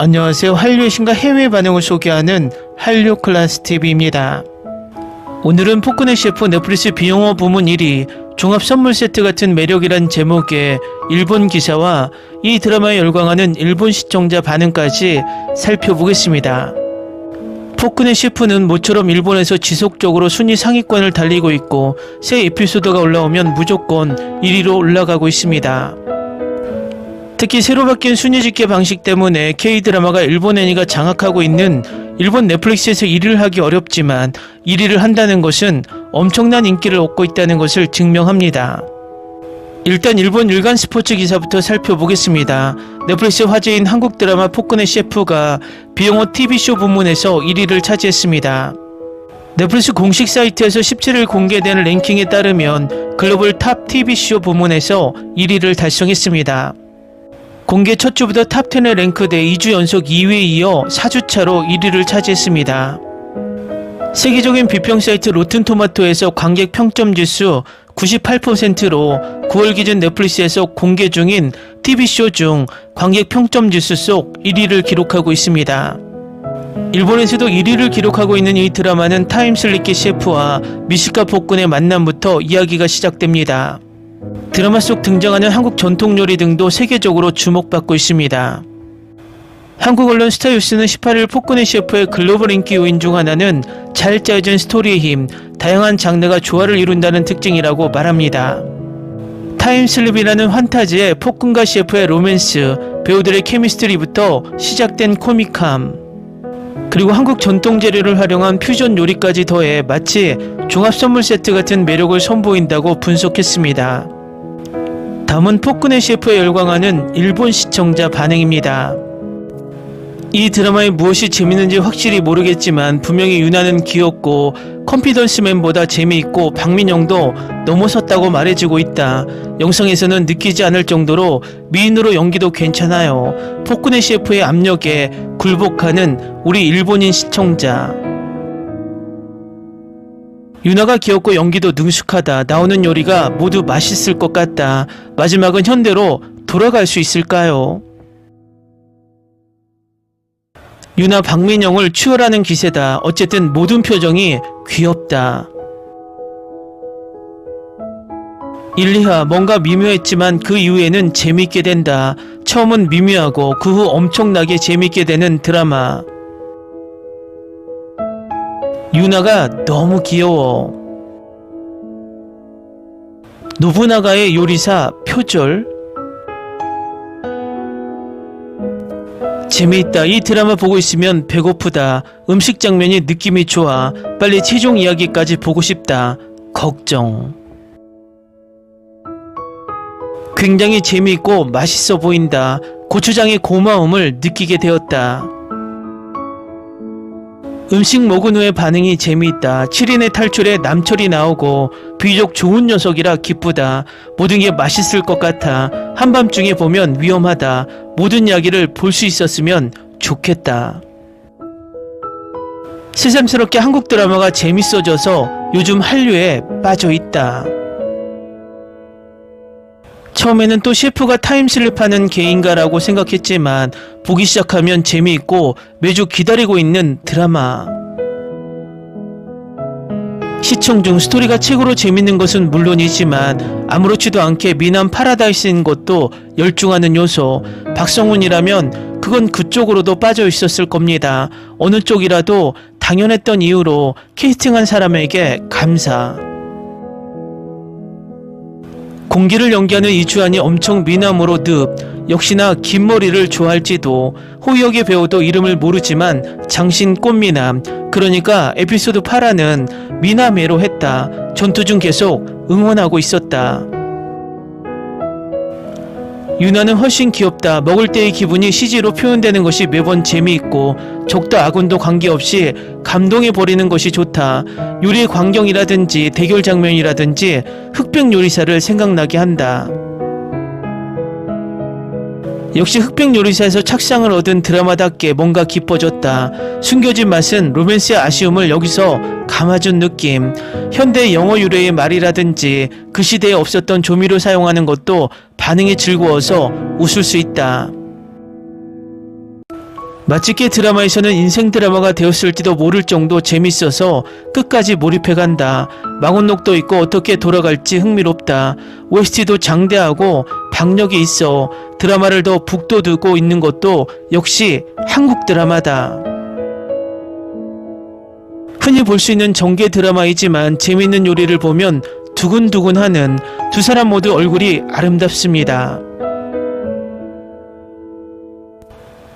안녕하세요. 한류의 신과 해외 반응을 소개하는 한류 클래스 TV입니다. 오늘은 포크네 셰프 넷플릭스 비영어 부문 1위 종합 선물 세트 같은 매력이란 제목의 일본 기사와 이 드라마에 열광하는 일본 시청자 반응까지 살펴보겠습니다. 포크네 셰프는 모처럼 일본에서 지속적으로 순위 상위권을 달리고 있고 새 에피소드가 올라오면 무조건 1위로 올라가고 있습니다. 특히 새로 바뀐 순위 집계 방식 때문에 K-드라마가 일본 애니가 장악하고 있는 일본 넷플릭스에서 1위를 하기 어렵지만 1위를 한다는 것은 엄청난 인기를 얻고 있다는 것을 증명합니다. 일단 일본 일간 스포츠 기사부터 살펴보겠습니다. 넷플릭스 화제인 한국 드라마 포크네 셰프가 비영어 TV쇼 부문에서 1위를 차지했습니다. 넷플릭스 공식 사이트에서 17일 공개된 랭킹에 따르면 글로벌 탑 TV쇼 부문에서 1위를 달성했습니다. 공개 첫 주부터 탑10에 랭크돼 2주 연속 2위에 이어 4주차로 1위를 차지했습니다. 세계적인 비평 사이트 로튼토마토에서 관객 평점 지수 98%로 9월 기준 넷플릭스에서 공개 중인 TV쇼 중 관객 평점 지수 속 1위를 기록하고 있습니다. 일본에서도 1위를 기록하고 있는 이 드라마는 타임슬리키 셰프와 미시카 폭군의 만남부터 이야기가 시작됩니다. 드라마 속 등장하는 한국 전통 요리 등도 세계적으로 주목받고 있습니다. 한국 언론 스타뉴스는 18일 포크네 셰프의 글로벌 인기 요인 중 하나는 잘 짜여진 스토리의 힘, 다양한 장르가 조화를 이룬다는 특징이라고 말합니다. 타임슬립이라는 환타지의 폭군과 셰프의 로맨스, 배우들의 케미스트리부터 시작된 코믹함, 그리고 한국 전통 재료를 활용한 퓨전 요리까지 더해 마치 종합 선물 세트 같은 매력을 선보인다고 분석했습니다. 다음은 포크네 셰프에 열광하는 일본 시청자 반응입니다. 이 드라마에 무엇이 재밌는지 확실히 모르겠지만 분명히 유나는 귀엽고 컨피던스맨보다 재미있고 박민영도 넘어섰다고 말해주고 있다. 영상에서는 느끼지 않을 정도로 미인으로 연기도 괜찮아요. 포크네 셰프의 압력에 굴복하는 우리 일본인 시청자. 유나가 귀엽고 연기도 능숙하다. 나오는 요리가 모두 맛있을 것 같다. 마지막은 현대로 돌아갈 수 있을까요? 유나 박민영을 추월하는 기세다. 어쨌든 모든 표정이 귀엽다. 1, 2화 뭔가 미묘했지만 그 이후에는 재밌게 된다. 처음은 미묘하고 그 후 엄청나게 재밌게 되는 드라마. 유나가 너무 귀여워. 노부나가의 요리사 표절. 재미있다. 이 드라마 보고 있으면 배고프다. 음식 장면이 느낌이 좋아. 빨리 최종 이야기까지 보고 싶다. 걱정. 굉장히 재미있고 맛있어 보인다. 고추장의 고마움을 느끼게 되었다. 음식 먹은 후의 반응이 재미있다. 7인의 탈출에 남철이 나오고 비교적 좋은 녀석이라 기쁘다. 모든 게 맛있을 것 같아. 한밤중에 보면 위험하다. 모든 이야기를 볼 수 있었으면 좋겠다. 새삼스럽게 한국 드라마가 재밌어져서 요즘 한류에 빠져있다. 처음에는 또 셰프가 타임슬립하는 개인가라고 생각했지만 보기 시작하면 재미있고 매주 기다리고 있는 드라마. 시청 중 스토리가 최고로 재밌는 것은 물론이지만 아무렇지도 않게 미남 파라다이스인 것도 열중하는 요소. 박성훈이라면 그건 그쪽으로도 빠져 있었을 겁니다. 어느 쪽이라도 당연했던 이유로 캐스팅한 사람에게 감사. 공기를 연기하는 이주환이 엄청 미남으로 늪. 역시나 긴 머리를 좋아할지도. 호역의 배우도 이름을 모르지만 장신 꽃미남. 그러니까 에피소드 8화는 미남애로 했다. 전투 중 계속 응원하고 있었다. 유나는 훨씬 귀엽다. 먹을 때의 기분이 CG로 표현되는 것이 매번 재미있고 적도 아군도 관계없이 감동해버리는 것이 좋다. 요리의 광경이라든지 대결 장면이라든지 흑백 요리사를 생각나게 한다. 역시 흑백 요리사에서 착상을 얻은 드라마답게 뭔가 깊어졌다. 숨겨진 맛은 로맨스의 아쉬움을 여기서 감아준 느낌. 현대 영어 유래의 말이라든지 그 시대에 없었던 조미료 사용하는 것도 반응이 즐거워서 웃을 수 있다. 마치게 드라마에서는 인생 드라마가 되었을지도 모를 정도 재밌어서 끝까지 몰입해간다. 망원록도 있고 어떻게 돌아갈지 흥미롭다. OST도 장대하고 박력이 있어 드라마를 더 북돋우고 있는 것도 역시 한국 드라마다. 흔히 볼 수 있는 정계 드라마이지만 재밌는 요리를 보면 두근두근하는 두 사람 모두 얼굴이 아름답습니다.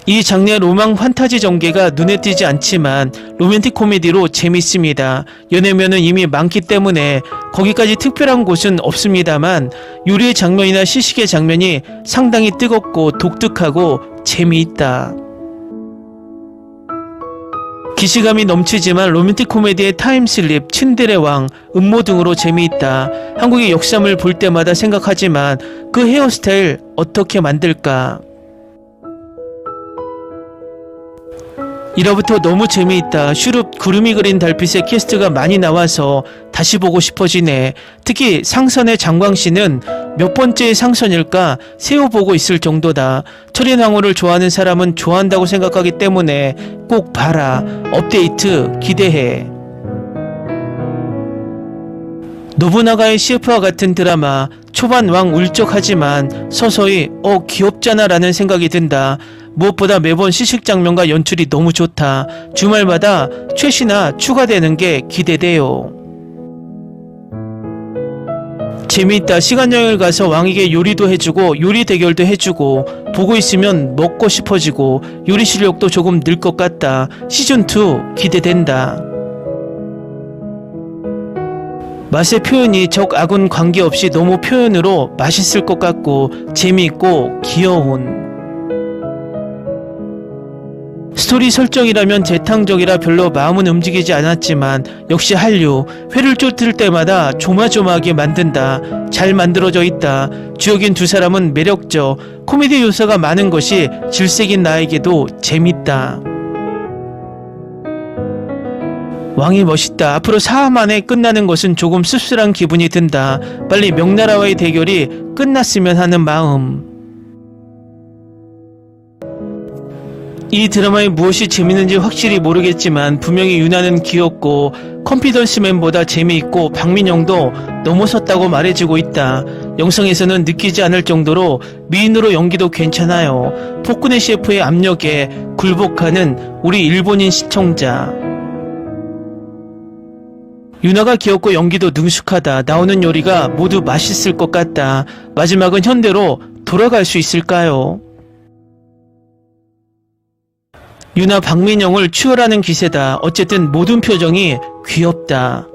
이 장르의 로망 판타지 전개가 눈에 띄지 않지만 로맨틱 코미디로 재밌습니다. 연애면은 이미 많기 때문에 거기까지 특별한 곳은 없습니다만 요리의 장면이나 시식의 장면이 상당히 뜨겁고 독특하고 재미있다. 기시감이 넘치지만 로맨틱 코미디의 타임슬립, 친들의 왕, 음모 등으로 재미있다. 한국의 역사를 볼 때마다 생각하지만 그 헤어스타일 어떻게 만들까? 1화부터 너무 재미있다. 슈룹 구름이 그린 달빛의 캐스트가 많이 나와서 다시 보고 싶어지네. 특히 상선의 장광씨는 몇 번째의 상선일까 세어보고 있을 정도다. 철인왕후를 좋아하는 사람은 좋아한다고 생각하기 때문에 꼭 봐라. 업데이트 기대해. 노부나가의 CF와 같은 드라마. 초반 왕 울적하지만 서서히 귀엽잖아 라는 생각이 든다. 무엇보다 매번 시식 장면과 연출이 너무 좋다. 주말마다 최신화 추가되는 게 기대돼요. 재미있다. 시간여행을 가서 왕에게 요리도 해주고 요리 대결도 해주고 보고 있으면 먹고 싶어지고 요리 실력도 조금 늘 것 같다. 시즌2 기대된다. 맛의 표현이 적 악은 관계없이 너무 표현으로 맛있을 것 같고 재미있고 귀여운 스토리 설정이라면 재탕적이라 별로 마음은 움직이지 않았지만 역시 한류 회를 쫓을 때마다 조마조마하게 만든다. 잘 만들어져 있다. 주역인 두 사람은 매력적. 코미디 요소가 많은 것이 질색인 나에게도 재밌다. 왕이 멋있다. 앞으로 4화 만에 끝나는 것은 조금 씁쓸한 기분이 든다. 빨리 명나라와의 대결이 끝났으면 하는 마음. 이 드라마에 무엇이 재밌는지 확실히 모르겠지만 분명히 유나는 귀엽고 컨피던스맨보다 재미있고 박민영도 넘어섰다고 말해주고 있다. 영상에서는 느끼지 않을 정도로 미인으로 연기도 괜찮아요. 포쿠네 셰프의 압력에 굴복하는 우리 일본인 시청자. 유나가 귀엽고 연기도 능숙하다. 나오는 요리가 모두 맛있을 것 같다. 마지막은 현대로 돌아갈 수 있을까요? 유나 박민영을 추월하는 기세다. 어쨌든 모든 표정이 귀엽다.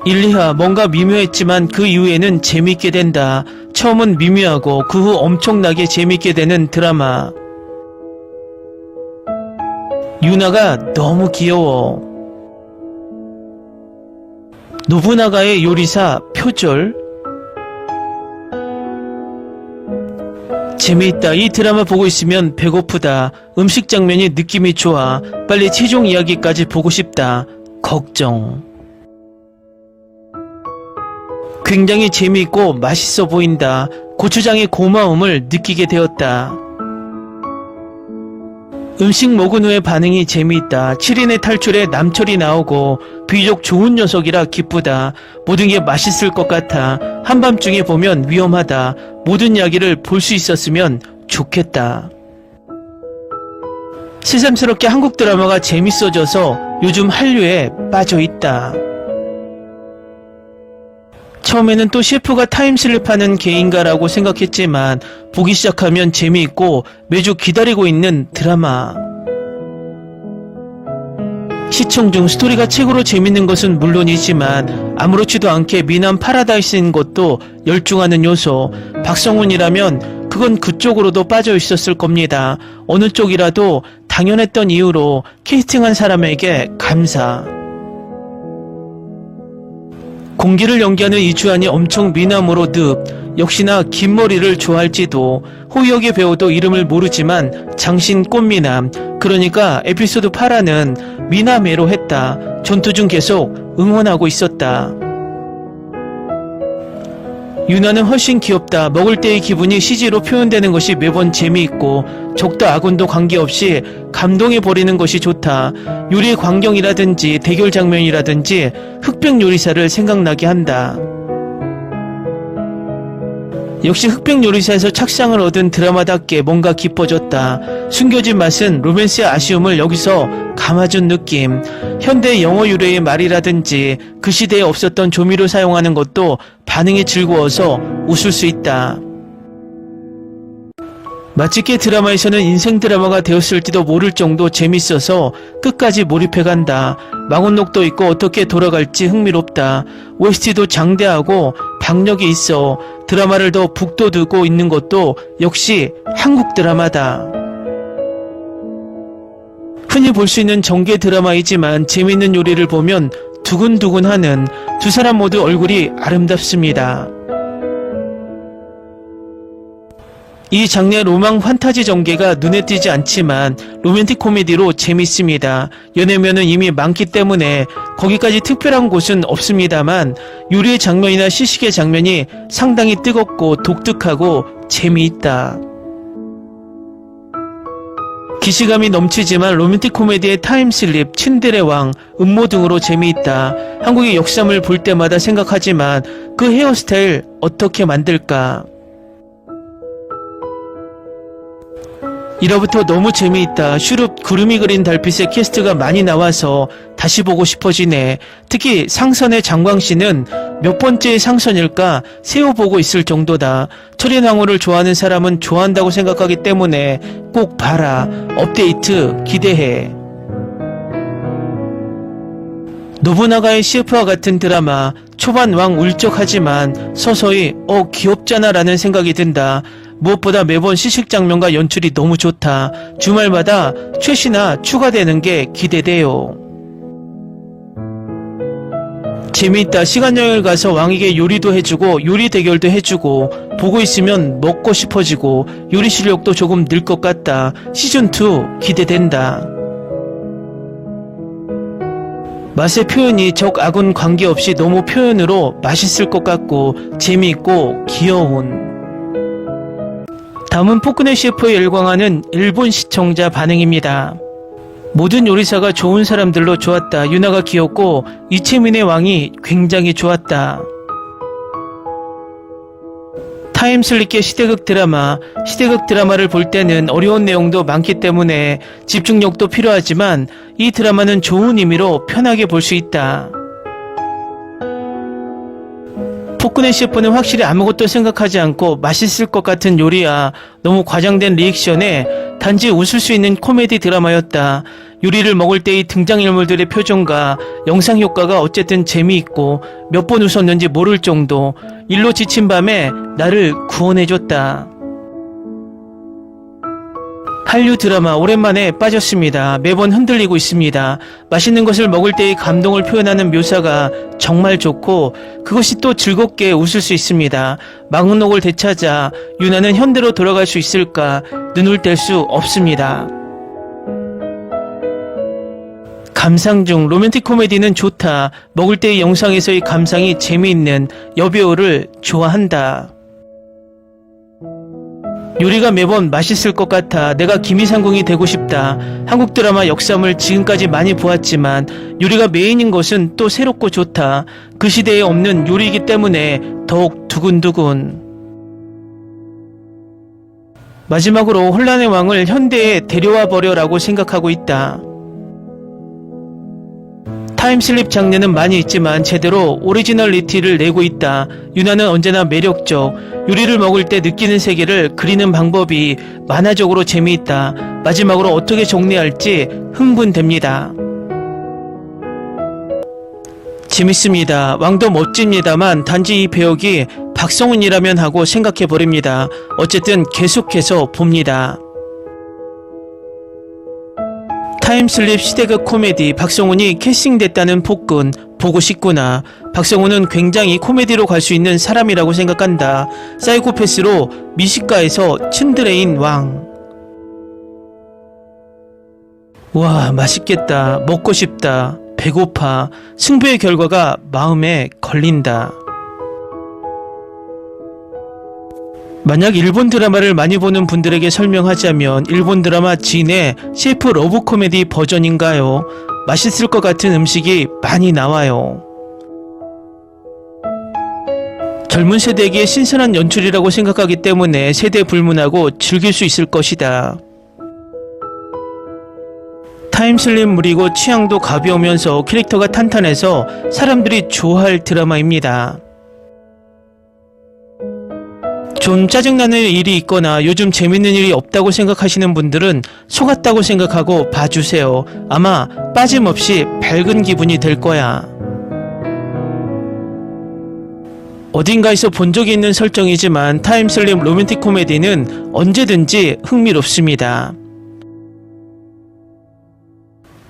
1, 2화 뭔가 미묘했지만 그 이후에는 재밌게 된다. 처음은 미묘하고 그 후 엄청나게 재밌게 되는 드라마. 유나가 너무 귀여워. 노부나가의 요리사 표절. 재미있다. 이 드라마 보고 있으면 배고프다. 음식 장면이 느낌이 좋아. 빨리 최종 이야기까지 보고 싶다. 걱정. 굉장히 재미있고 맛있어 보인다. 고추장의 고마움을 느끼게 되었다. 음식 먹은 후의 반응이 재미있다. 7인의 탈출에 남철이 나오고 비교적 좋은 녀석이라 기쁘다. 모든 게 맛있을 것 같아. 한밤중에 보면 위험하다. 모든 이야기를 볼 수 있었으면 좋겠다. 새삼스럽게 한국 드라마가 재밌어져서 요즘 한류에 빠져있다. 처음에는 또 셰프가 타임슬립하는 개인가라고 생각했지만 보기 시작하면 재미있고 매주 기다리고 있는 드라마. 시청 중 스토리가 최고로 재밌는 것은 물론이지만 아무렇지도 않게 미남 파라다이스인 것도 열중하는 요소. 박성훈이라면 그건 그쪽으로도 빠져 있었을 겁니다. 어느 쪽이라도 당연했던 이유로 캐스팅한 사람에게 감사. 공기를 연기하는 이주환이 엄청 미남으로 늪. 역시나 긴 머리를 좋아할지도. 호역의 배우도 이름을 모르지만 장신 꽃미남. 그러니까 에피소드 8화는 미남애로 했다. 전투 중 계속 응원하고 있었다. 유나는 훨씬 귀엽다. 먹을 때의 기분이 CG로 표현되는 것이 매번 재미있고 적도 아군도 관계없이 감동해버리는 것이 좋다. 요리의 광경이라든지 대결 장면이라든지 흑백 요리사를 생각나게 한다. 역시 흑백 요리사에서 착상을 얻은 드라마답게 뭔가 깊어졌다. 숨겨진 맛은 로맨스의 아쉬움을 여기서 감아준 느낌. 현대 영어 유래의 말이라든지 그 시대에 없었던 조미료 사용하는 것도 반응이 즐거워서 웃을 수 있다. 마치 꽤 드라마에서는 인생 드라마가 되었을지도 모를 정도 재밌어서 끝까지 몰입해간다. 망원록도 있고 어떻게 돌아갈지 흥미롭다. OST도 장대하고 박력이 있어. 드라마를 더 북돋우고 있는 것도 역시 한국 드라마다. 흔히 볼 수 있는 정계 드라마이지만 재밌는 요리를 보면 두근두근하는 두 사람 모두 얼굴이 아름답습니다. 이 장르의 로망 판타지 전개가 눈에 띄지 않지만 로맨틱 코미디로 재밌습니다. 연애면은 이미 많기 때문에 거기까지 특별한 곳은 없습니다만 요리의 장면이나 시식의 장면이 상당히 뜨겁고 독특하고 재미있다. 기시감이 넘치지만 로맨틱 코미디의 타임슬립, 친들의 왕, 음모 등으로 재미있다. 한국의 역사를 볼 때마다 생각하지만 그 헤어스타일 어떻게 만들까? 1화부터 너무 재미있다. 슈룹 구름이 그린 달빛의 캐스트가 많이 나와서 다시 보고 싶어지네. 특히 상선의 장광씨는 몇 번째의 상선일까 세워보고 있을 정도다. 철인왕후를 좋아하는 사람은 좋아한다고 생각하기 때문에 꼭 봐라. 업데이트 기대해. 노부나가의 CF와 같은 드라마. 초반 왕 울적하지만 서서히 귀엽잖아 라는 생각이 든다. 무엇보다 매번 시식 장면과 연출이 너무 좋다. 주말마다 최신화 추가되는 게 기대돼요. 재미있다. 시간여행을 가서 왕에게 요리도 해주고 요리 대결도 해주고 보고 있으면 먹고 싶어지고 요리 실력도 조금 늘 것 같다. 시즌2 기대된다. 맛의 표현이 적 아군 관계없이 너무 표현으로 맛있을 것 같고 재미있고 귀여운. 다음은 포크네 셰프에 열광하는 일본 시청자 반응입니다. 모든 요리사가 좋은 사람들로 좋았다. 유나가 귀엽고 이채민의 왕이 굉장히 좋았다. 타임슬립의 시대극 드라마. 시대극 드라마를 볼 때는 어려운 내용도 많기 때문에 집중력도 필요하지만 이 드라마는 좋은 의미로 편하게 볼 수 있다. 포크네 셰프는 확실히 아무것도 생각하지 않고 맛있을 것 같은 요리야. 너무 과장된 리액션에 단지 웃을 수 있는 코미디 드라마였다. 요리를 먹을 때의 등장인물들의 표정과 영상 효과가 어쨌든 재미있고 몇 번 웃었는지 모를 정도. 일로 지친 밤에 나를 구원해줬다. 한류 드라마 오랜만에 빠졌습니다. 매번 흔들리고 있습니다. 맛있는 것을 먹을 때의 감동을 표현하는 묘사가 정말 좋고 그것이 또 즐겁게 웃을 수 있습니다. 망원록을 되찾아 유나는 현대로 돌아갈 수 있을까 눈을 뗄 수 없습니다. 감상 중 로맨틱 코미디는 좋다. 먹을 때의 영상에서의 감상이 재미있는 여배우를 좋아한다. 요리가 매번 맛있을 것 같아. 내가 김이상궁이 되고 싶다. 한국 드라마 역사물 지금까지 많이 보았지만 요리가 메인인 것은 또 새롭고 좋다. 그 시대에 없는 요리이기 때문에 더욱 두근두근. 마지막으로 혼란의 왕을 현대에 데려와 버려라고 생각하고 있다. 타임슬립 장르는 많이 있지만 제대로 오리지널리티를 내고 있다. 유나는 언제나 매력적. 요리를 먹을 때 느끼는 세계를 그리는 방법이 만화적으로 재미있다. 마지막으로 어떻게 정리할지 흥분됩니다. 재밌습니다. 왕도 멋집니다만 단지 이 배역이 박성훈이라면 하고 생각해버립니다. 어쨌든 계속해서 봅니다. 타임슬립 시대극 코미디. 박성훈이 캐스팅됐다는 폭군. 보고 싶구나. 박성훈은 굉장히 코미디로 갈 수 있는 사람이라고 생각한다. 사이코패스로 미식가에서 츤드레인 왕. 와, 맛있겠다. 먹고 싶다. 배고파. 승부의 결과가 마음에 걸린다. 만약 일본 드라마를 많이 보는 분들에게 설명하자면 일본 드라마 진의 셰프 러브 코미디 버전인가요? 맛있을 것 같은 음식이 많이 나와요. 젊은 세대에게 신선한 연출이라고 생각하기 때문에 세대 불문하고 즐길 수 있을 것이다. 타임슬립물이고 취향도 가벼우면서 캐릭터가 탄탄해서 사람들이 좋아할 드라마입니다. 좀 짜증나는 일이 있거나 요즘 재밌는 일이 없다고 생각하시는 분들은 속았다고 생각하고 봐주세요. 아마 빠짐없이 밝은 기분이 될 거야. 어딘가에서 본 적이 있는 설정이지만 타임슬립 로맨틱 코미디는 언제든지 흥미롭습니다.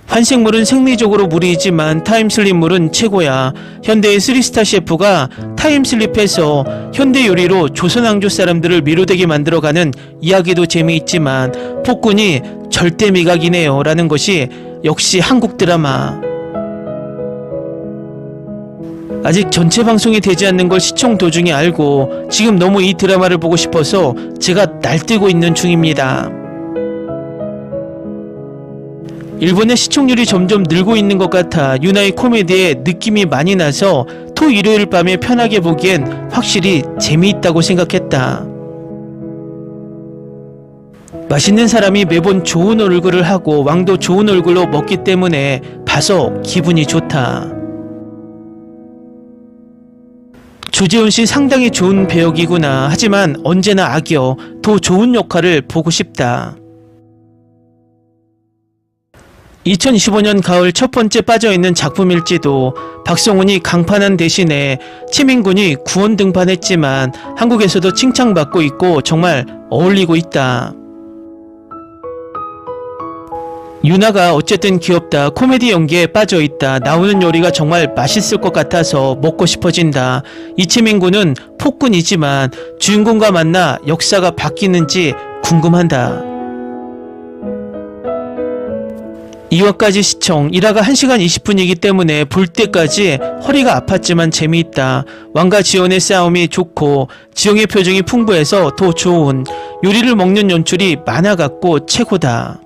환생물은 생리적으로 무리이지만 타임슬립물은 최고야. 현대의 3스타 셰프가 타임슬립해서 현대 요리로 조선 왕조 사람들을 미로되게 만들어가는 이야기도 재미있지만 폭군이 절대 미각이네요 라는 것이 역시 한국 드라마. 아직 전체 방송이 되지 않는 걸 시청 도중에 알고 지금 너무 이 드라마를 보고 싶어서 제가 날뛰고 있는 중입니다. 일본의 시청률이 점점 늘고 있는 것 같아 유나의 코미디에 느낌이 많이 나서 토 일요일 밤에 편하게 보기엔 확실히 재미있다고 생각했다. 맛있는 사람이 매번 좋은 얼굴을 하고 왕도 좋은 얼굴로 먹기 때문에 봐서 기분이 좋다. 조재훈 씨 상당히 좋은 배역이구나. 하지만 언제나 악역, 더 좋은 역할을 보고 싶다. 2025년 가을 첫 번째 빠져있는 작품일지도. 박성훈이 강판한 대신에 치민군이 구원 등판했지만 한국에서도 칭찬받고 있고 정말 어울리고 있다. 유나가 어쨌든 귀엽다. 코미디 연기에 빠져있다. 나오는 요리가 정말 맛있을 것 같아서 먹고 싶어진다. 이치민군은 폭군이지만 주인공과 만나 역사가 바뀌는지 궁금한다. 2화까지 시청. 1화가 1시간 20분이기 때문에 볼 때까지 허리가 아팠지만 재미있다. 왕과 지연의 싸움이 좋고 지영의 표정이 풍부해서 더 좋은. 요리를 먹는 연출이 만화같고 최고다.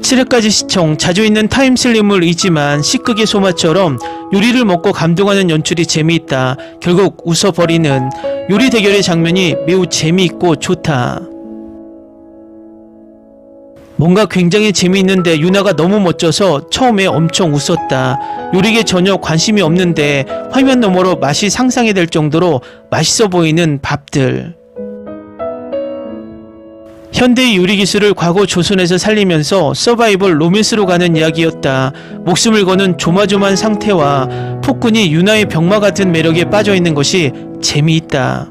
7회까지 시청. 자주 있는 타임슬립물이지만 시극의 소마처럼 요리를 먹고 감동하는 연출이 재미있다. 결국 웃어버리는 요리 대결의 장면이 매우 재미있고 좋다. 뭔가 굉장히 재미있는데 유나가 너무 멋져서 처음에 엄청 웃었다. 요리에 전혀 관심이 없는데 화면 너머로 맛이 상상이 될 정도로 맛있어 보이는 밥들. 현대의 요리 기술을 과거 조선에서 살리면서 서바이벌 로맨스로 가는 이야기였다. 목숨을 거는 조마조마한 상태와 폭군이 유나의 병마 같은 매력에 빠져있는 것이 재미있다.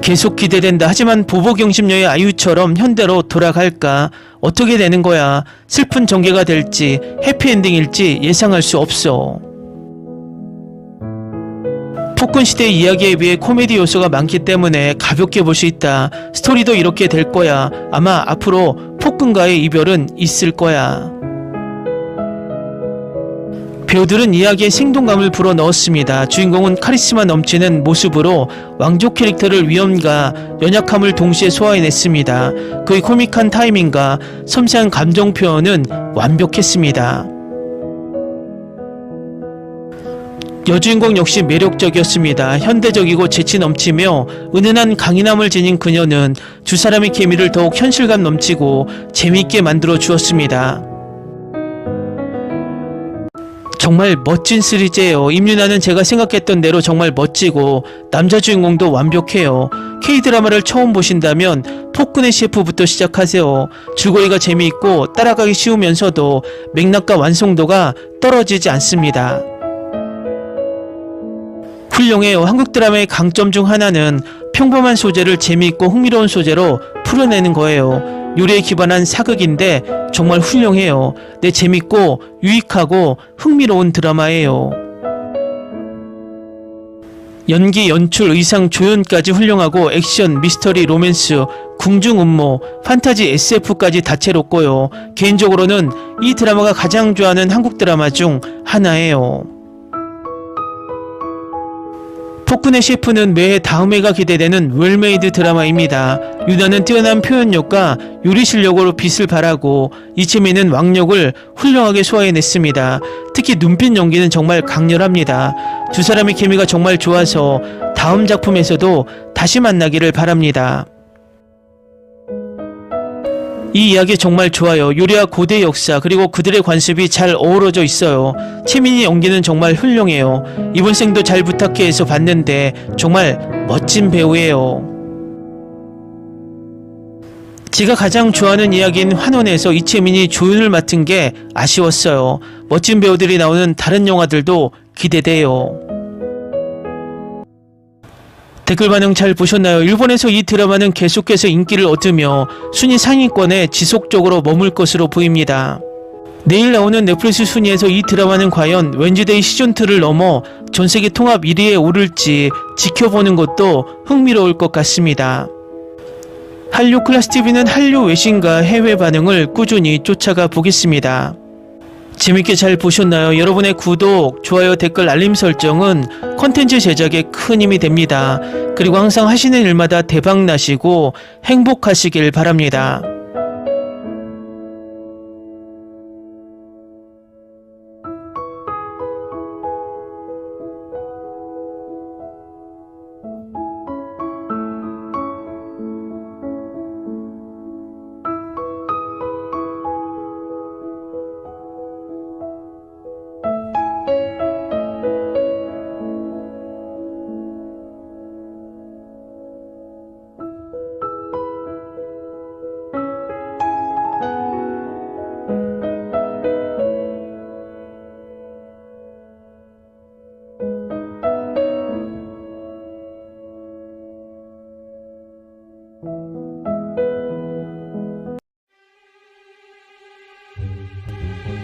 계속 기대된다. 하지만 보복영심녀의 아유처럼 현대로 돌아갈까? 어떻게 되는 거야? 슬픈 전개가 될지 해피엔딩일지 예상할 수 없어. 폭군 시대의 이야기에 비해 코미디 요소가 많기 때문에 가볍게 볼 수 있다. 스토리도 이렇게 될 거야. 아마 앞으로 폭군과의 이별은 있을 거야. 배우들은 이야기에 생동감을 불어넣었습니다. 주인공은 카리스마 넘치는 모습으로 왕족 캐릭터를 위험과 연약함을 동시에 소화해냈습니다. 그의 코믹한 타이밍과 섬세한 감정 표현은 완벽했습니다. 여주인공 역시 매력적이었습니다. 현대적이고 재치 넘치며 은은한 강인함을 지닌 그녀는 두 사람의 케미를 더욱 현실감 넘치고 재미있게 만들어 주었습니다. 정말 멋진 시리즈예요. 임유나는 제가 생각했던 대로 정말 멋지고 남자 주인공도 완벽해요. K드라마를 처음 보신다면 폭군의 셰프부터 시작하세요. 줄거리가 재미있고 따라가기 쉬우면서도 맥락과 완성도가 떨어지지 않습니다. 훌륭해요. 한국 드라마의 강점 중 하나는 평범한 소재를 재미있고 흥미로운 소재로 풀어내는 거예요. 요리에 기반한 사극인데 정말 훌륭해요. 네, 재밌고 유익하고 흥미로운 드라마예요. 연기, 연출, 의상, 조연까지 훌륭하고 액션, 미스터리, 로맨스, 궁중 음모, 판타지, SF까지 다채롭고요. 개인적으로는 이 드라마가 가장 좋아하는 한국 드라마 중 하나예요. 폭군의 셰프는 매해 다음 회가 기대되는 웰메이드 드라마입니다. 유나는 뛰어난 표현력과 요리 실력으로 빛을 발하고 이채민은 왕력을 훌륭하게 소화해냈습니다. 특히 눈빛 연기는 정말 강렬합니다. 두 사람의 케미가 정말 좋아서 다음 작품에서도 다시 만나기를 바랍니다. 이 이야기 정말 좋아요. 요리와 고대 역사 그리고 그들의 관습이 잘 어우러져 있어요. 채민이 연기는 정말 훌륭해요. 이번 생도 잘 부탁해에서 봤는데 정말 멋진 배우예요. 제가 가장 좋아하는 이야기인 환원에서 이채민이 조연을 맡은 게 아쉬웠어요. 멋진 배우들이 나오는 다른 영화들도 기대돼요. 댓글 반응 잘 보셨나요? 일본에서 이 드라마는 계속해서 인기를 얻으며 순위 상위권에 지속적으로 머물 것으로 보입니다. 내일 나오는 넷플릭스 순위에서 이 드라마는 과연 웬즈데이 시즌2를 넘어 전세계 통합 1위에 오를지 지켜보는 것도 흥미로울 것 같습니다. 한류 클래스TV는 한류 외신과 해외 반응을 꾸준히 쫓아가 보겠습니다. 재밌게 잘 보셨나요? 여러분의 구독, 좋아요, 댓글, 알림 설정은 컨텐츠 제작에 큰 힘이 됩니다. 그리고 항상 하시는 일마다 대박 나시고 행복하시길 바랍니다.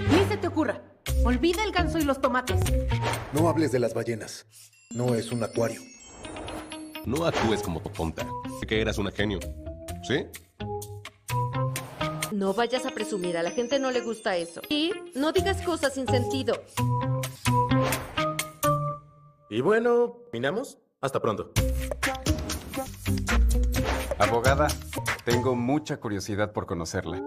Ni se te ocurra. Olvida el ganso y los tomates. No hables de las ballenas. No es un acuario. No actúes como tonta. Que eras una genio. ¿Sí? No vayas a presumir, a la gente no le gusta eso. Y no digas cosas sin sentido. Y bueno, ¿terminamos? Hasta pronto. Abogada, tengo mucha curiosidad por conocerla.